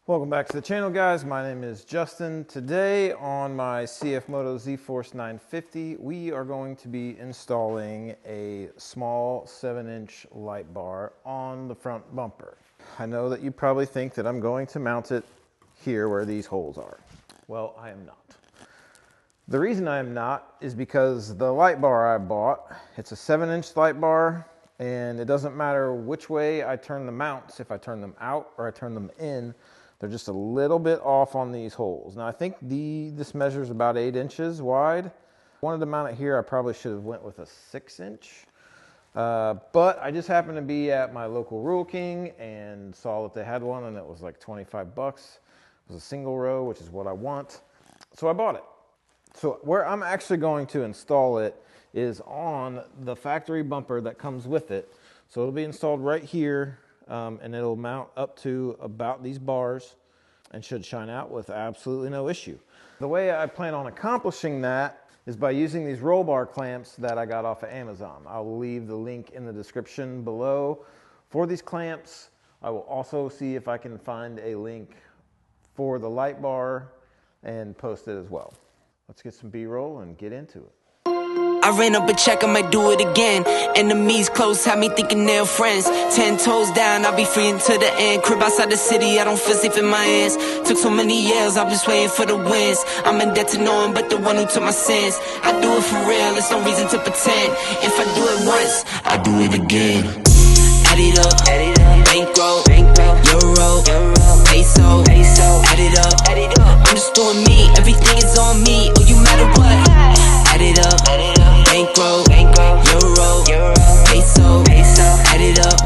Welcome back to the channel, guys. My name is Justin. Today on my CFMoto Z950, we are going to be installing a small 7-inch light bar on the front bumper. I know that you probably think that I'm going to mount it here where these holes are. Well, I am not. The reason I am not is because the light bar I bought, it's a 7-inch light bar, and it doesn't matter which way I turn the mounts, if I turn them out or I turn them in, they're just a little bit off on these holes. Now I think this measures about 8 inches wide. If I wanted to mount it here, I probably should have went with a 6-inch. But I just happened to be at my local Rural King and saw that they had one and it was like 25 bucks. It was a single row, which is what I want. So I bought it. So where I'm actually going to install it is on the factory bumper that comes with it. So it'll be installed right here. And it'll mount up to about these bars and should shine out with absolutely no issue. The way I plan on accomplishing that is by using these roll bar clamps that I got off of Amazon. I'll leave the link in the description below for these clamps. I will also see if I can find a link for the light bar and post it as well. Let's get some B-roll and get into it. I ran up a check, I might do it again. Enemies close, had me thinking they're friends. 10 toes down, I'll be free until the end. Crib outside the city, I don't feel safe in my hands. Took so many years, I'm just waiting for the wins. I'm in debt to no one but the one who took my sins. I do it for real, there's no reason to pretend. If I do it once, I do it again. Add it up, bankroll, euro, peso, add it up. I'm just doing me, everything is on me. Oh, you matter what? Add it up, bankroll, euro, peso, add it up.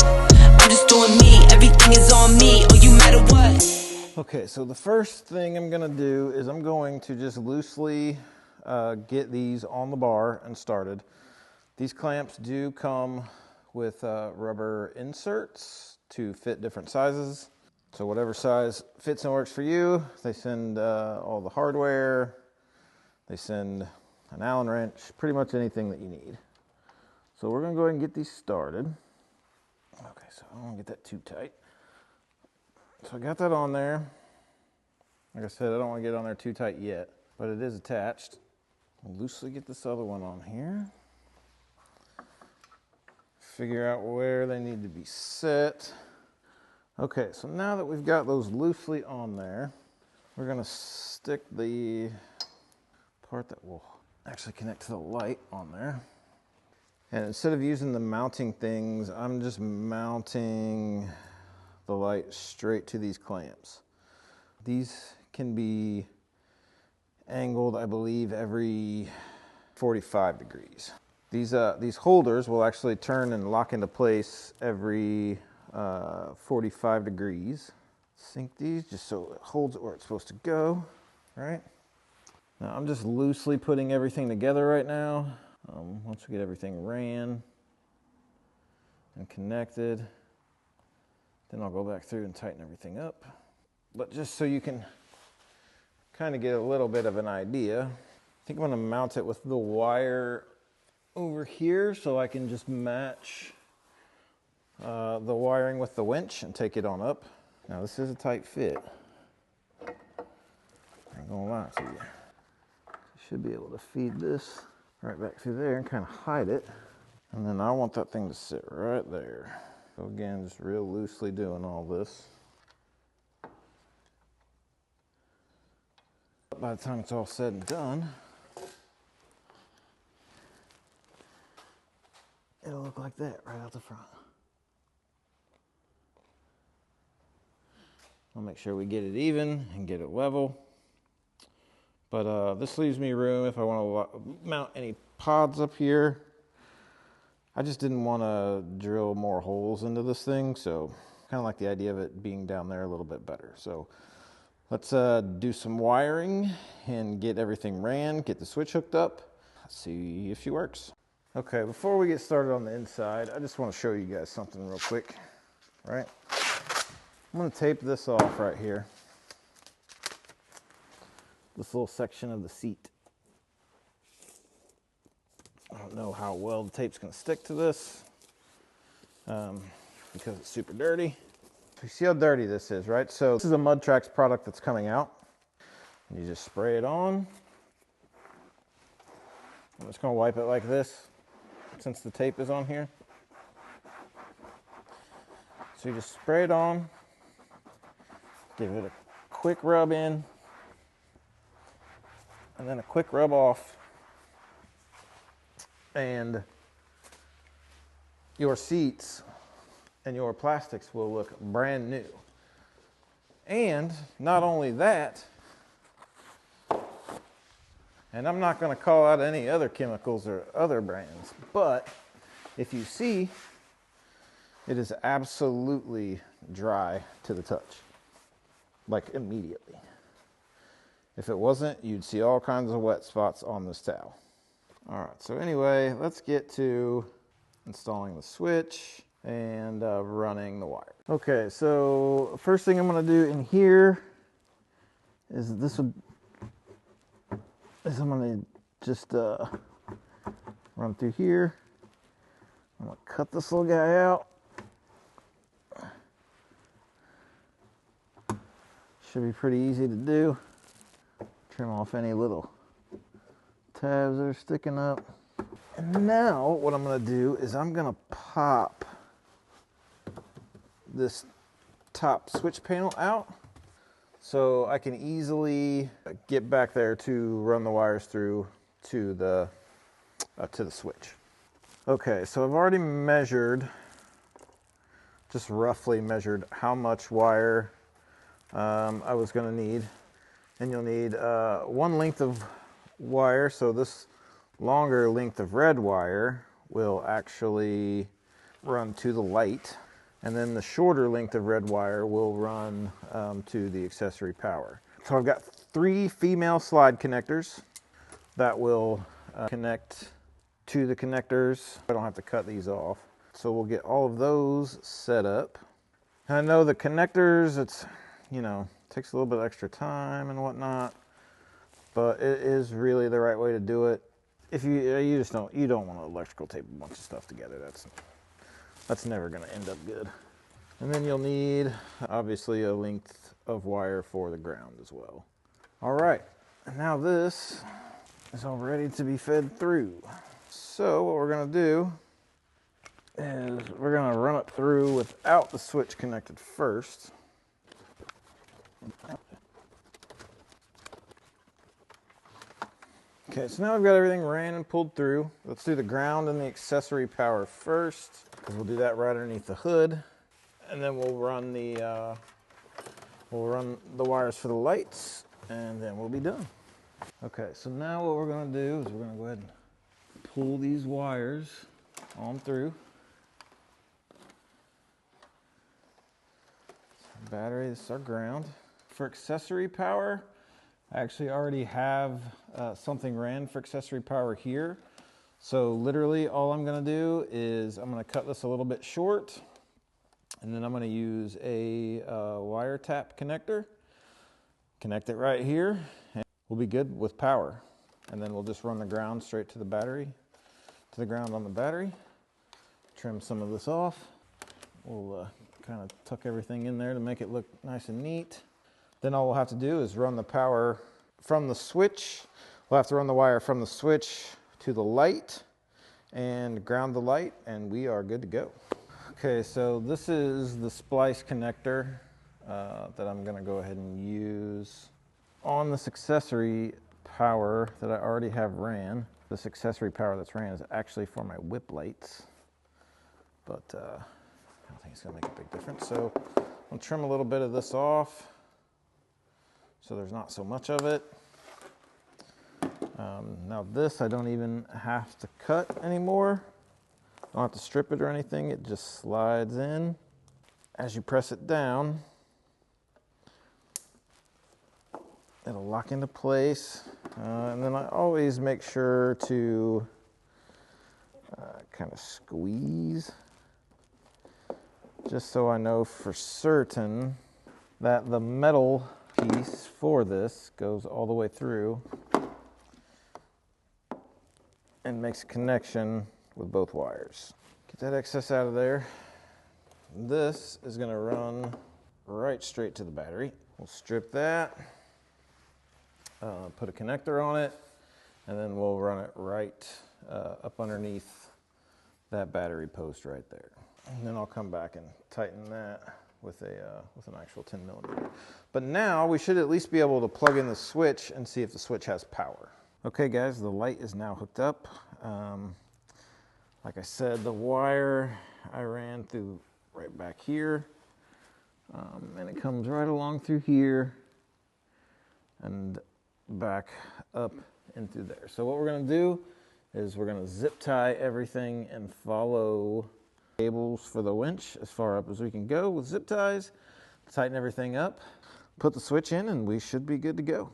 I'm just doing me, everything is on me. Oh, you matter what? Okay, so the first thing I'm gonna do is I'm going to just loosely get these on the bar and started. These clamps do come with rubber inserts to fit different sizes. So whatever size fits and works for you. They send all the hardware. They send an Allen wrench, pretty much anything that you need. So we're gonna go ahead and get these started. Okay, so I don't wanna get that too tight. So I got that on there. Like I said, I don't wanna get on there too tight yet, but it is attached. I'll loosely get this other one on here. Figure out where they need to be set. Okay, so now that we've got those loosely on there, we're gonna stick the part that will actually connect to the light on there. And instead of using the mounting things, I'm just mounting the light straight to these clamps. These can be angled, I believe, every 45 degrees. These holders will actually turn and lock into place every 45 degrees. Sink these just so it holds it where it's supposed to go, right? Now I'm just loosely putting everything together right now. Once we get everything ran and connected, then I'll go back through and tighten everything up. But just so you can kind of get a little bit of an idea, I think I'm gonna mount it with the wire over here so I can just match the wiring with the winch and take it on up. Now this is a tight fit. I ain't gonna lie to you. Should be able to feed this right back through there and kind of hide it. And then I want that thing to sit right there. So again, just real loosely doing all this. By the time it's all said and done, it'll look like that right out the front. I'll make sure we get it even and get it level. But this leaves me room if I want to mount any pods up here. I just didn't want to drill more holes into this thing, so kind of like the idea of it being down there a little bit better. So let's do some wiring and get everything ran, get the switch hooked up, see if she works. Okay, before we get started on the inside, I just want to show you guys something real quick, right? I'm going to tape this off right here. This little section of the seat. I don't know how well the tape's going to stick to this because it's super dirty. You see how dirty this is, right? So this is a Mud Tracks product that's coming out. You just spray it on. I'm just gonna wipe it like this since the tape is on here. So you just spray it on, give it a quick rub in, and then a quick rub off, and your seats and your plastics will look brand new. And not only that, and I'm not going to call out any other chemicals or other brands, but if you see, it is absolutely dry to the touch, like immediately. If it wasn't, you'd see all kinds of wet spots on this towel. All right, so anyway, let's get to installing the switch and running the wire. Okay, so first thing I'm going to do in here is I'm going to just run through here. I'm going to cut this little guy out. Should be pretty easy to do. Trim off any little tabs that are sticking up. And now what I'm going to do is I'm going to pop this top switch panel out so I can easily get back there to run the wires through to the switch. Okay, so I've already measured, just roughly measured how much wire I was going to need. And you'll need one length of wire, so this longer length of red wire will actually run to the light, and then the shorter length of red wire will run to the accessory power. So I've got 3 female slide connectors that will connect to the connectors. I don't have to cut these off. So we'll get all of those set up. And I know the connectors, it's, you know, takes a little bit extra time and whatnot, but it is really the right way to do it. If you just don't want to electrical tape a bunch of stuff together. That's never going to end up good. And then you'll need obviously a length of wire for the ground as well. All right, and now this is all ready to be fed through. So what we're going to do is we're going to run it through without the switch connected first. Okay, so now we've got everything ran and pulled through. Let's do the ground and the accessory power first, because we'll do that right underneath the hood, and then we'll run the wires for the lights, and then we'll be done. Okay, so now what we're going to do is we're going to go ahead and pull these wires on through. Battery, this is our ground. For accessory power, I actually already have something ran for accessory power here. So literally all I'm going to do is I'm going to cut this a little bit short, and then I'm going to use a wire tap connector, connect it right here, and we'll be good with power. And then we'll just run the ground straight to the battery, to the ground on the battery. Trim some of this off. We'll kind of tuck everything in there to make it look nice and neat. Then all we'll have to do is run the power from the switch. We'll have to run the wire from the switch to the light and ground the light, and we are good to go. Okay, so this is the splice connector that I'm going to go ahead and use on this accessory power that I already have ran. This accessory power that's ran is actually for my whip lights, but I don't think it's going to make a big difference. So I'll trim a little bit of this off so there's not so much of it. Now this I don't even have to cut anymore. Don't have to strip it or anything. It just slides in. As you press it down, it'll lock into place. And then I always make sure to kind of squeeze, just so I know for certain that the metal piece for this goes all the way through and makes a connection with both wires. Get that excess out of there. This is going to run right straight to the battery. We'll strip that, put a connector on it, and then we'll run it right up underneath that battery post right there. And then I'll come back and tighten that with an actual 10mm. But now we should at least be able to plug in the switch and see if the switch has power. Okay guys, the light is now hooked up. Like I said, the wire I ran through right back here, and it comes right along through here and back up and through there. So what we're gonna do is we're gonna zip tie everything and follow cables for the winch as far up as we can go with zip ties, tighten everything up, put the switch in, and we should be good to go.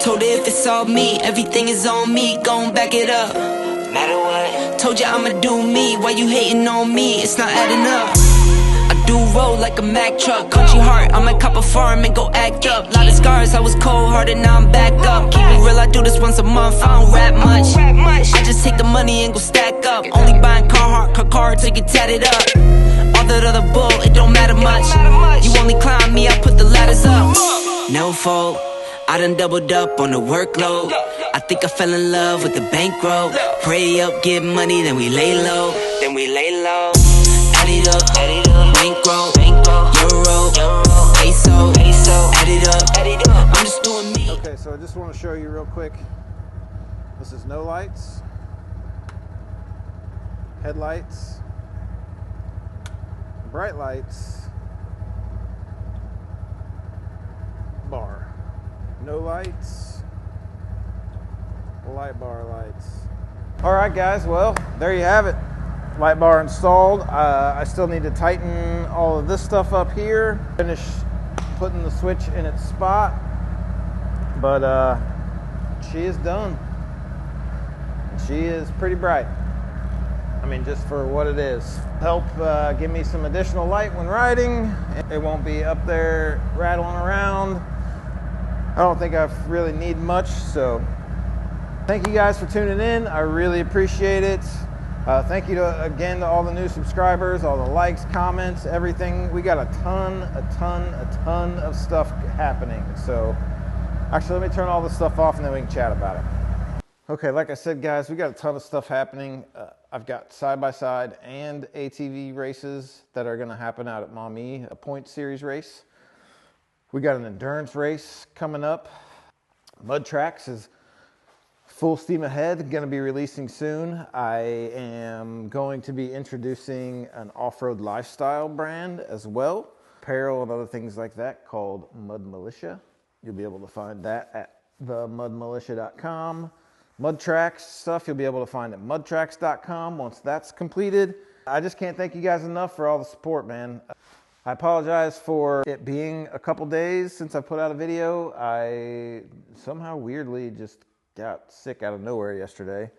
Told her if it's all me, everything is on me, gon' back it up. Matter what? Told you I'ma do me, why you hating on me? It's not adding up. I do roll like a Mack truck, country heart, I'ma cop a farm and go act up. Lot of scars, I was cold-hearted, now I'm back up. Keep it real, I do this once a month, I don't rap much. I just take the money and go stack up. Only buying car cards, so you get tatted up. All that other bull, it don't matter much. You only climb me, I put the ladders up. No fault, I done doubled up on the workload. I think I fell in love with the bankroll. Pray up, get money, then we lay low. Add it up, bankroll, euro, peso, add it up, I'm just doing me. Okay, so I just want to show you real quick. This is no lights, headlights, bright lights, bar, no lights, light bar lights. All right guys, well, there you have it. Light bar installed. I still need to tighten all of this stuff up here, finish putting the switch in its spot, but she is done. She is pretty bright. I mean, just for what it is. Help give me some additional light when riding. It won't be up there rattling around. I don't think I really need much, so thank you guys for tuning in. I really appreciate it. Thank you again to all the new subscribers, all the likes, comments, everything. We got a ton of stuff happening. So actually, let me turn all this stuff off and then we can chat about it. Okay, like I said, guys, we got a ton of stuff happening. I've got side-by-side and ATV races that are gonna happen out at Maumee, a point series race. We got an endurance race coming up. Mud Tracks is full steam ahead, gonna be releasing soon. I am going to be introducing an off-road lifestyle brand as well. Apparel and other things like that called Mud Militia. You'll be able to find that at themudmilitia.com. Mud Tracks stuff you'll be able to find at mudtracks.com once that's completed. I just can't thank you guys enough for all the support, man. I apologize for it being a couple days since I put out a video. I somehow weirdly just got sick out of nowhere yesterday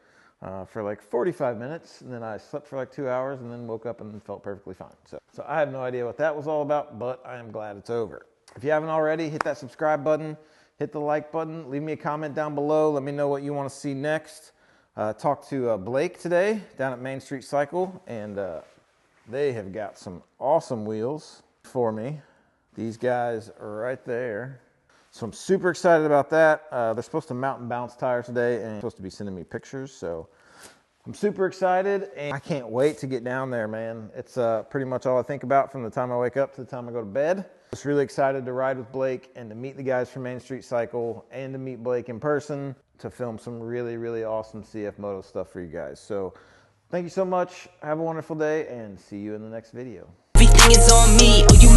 for like 45 minutes, and then I slept for like 2 hours and then woke up and felt perfectly fine. So I have no idea what that was all about, but I am glad it's over. If you haven't already, hit that subscribe button, hit the like button, leave me a comment down below. Let me know what you want to see next. Talked to Blake today down at Main Street Cycle, and they have got some awesome wheels for me. These guys are right there. So I'm super excited about that. They're supposed to mount and bounce tires today and supposed to be sending me pictures. So I'm super excited and I can't wait to get down there, man. It's pretty much all I think about from the time I wake up to the time I go to bed. Just really excited to ride with Blake and to meet the guys from Main Street Cycle and to meet Blake in person to film some really awesome CFMoto stuff for you guys. So thank you so much. Have a wonderful day and see you in the next video. Everything is on me. Oh, you